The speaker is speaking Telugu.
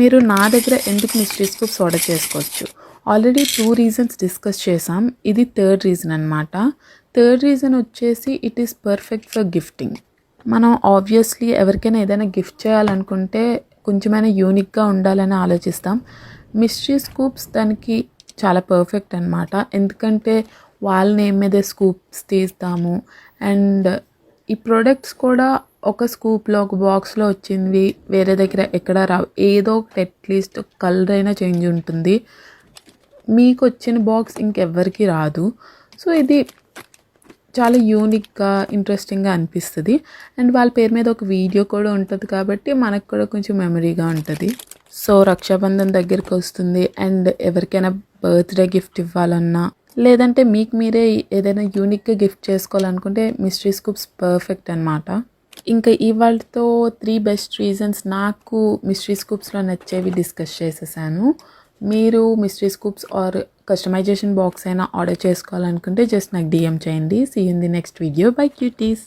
మీరు నా దగ్గర ఎందుకు మిస్టరీ స్కూప్స్ ఆర్డర్ చేసుకోవచ్చు. ఆల్రెడీ 2 రీజన్స్ డిస్కస్ చేసాం. ఇది థర్డ్ రీజన్ అనమాట. థర్డ్ రీజన్ వచ్చేసి it is perfect for gifting. మనం ఆబ్వియస్లీ ఎవరికైనా ఏదైనా గిఫ్ట్ చేయాలనుకుంటే కొంచెమైనా యూనిక్గా ఉండాలని ఆలోచిస్తాం. మిస్టరీ స్కూప్స్ దానికి చాలా పర్ఫెక్ట్ అనమాట. ఎందుకంటే వాళ్ళ నేమ్ మీదే స్కూప్స్ తీస్తాము. అండ్ ఈ ప్రొడక్ట్స్ కూడా ఒక స్కూప్లో ఒక బాక్స్లో వచ్చింది వేరే దగ్గర ఎక్కడ రావు. ఏదో ఒకటి అట్లీస్ట్ కలర్ అయినా చేంజ్ ఉంటుంది. మీకు వచ్చిన బాక్స్ ఇంకెవ్వరికి రాదు. సో ఇది చాలా యూనిక్గా ఇంట్రెస్టింగ్గా అనిపిస్తుంది. అండ్ వాళ్ళ పేరు మీద ఒక వీడియో కూడా ఉంటుంది కాబట్టి మనకు కూడా కొంచెం మెమరీగా ఉంటుంది. సో రక్షాబంధన్ దగ్గరికి వస్తుంది అండ్ ఎవరికైనా బర్త్డే గిఫ్ట్ ఇవ్వాలన్నా లేదంటే మీకు మీరే ఏదైనా యూనిక్గా గిఫ్ట్ చేసుకోవాలనుకుంటే మిస్టరీ స్కూప్స్ పర్ఫెక్ట్ అనమాట. ఇంకా ఇవాళతో 3 బెస్ట్ రీజన్స్ నాకు మిస్టరీ స్కూప్స్లో నచ్చేవి డిస్కస్ చేసేసాను. మీరు mystery scoops or customization box అయినా ఆర్డర్ చేసుకోవాలనుకుంటే జస్ట్ నాకు DM చేయండి. See you in the next video. Bye cuties.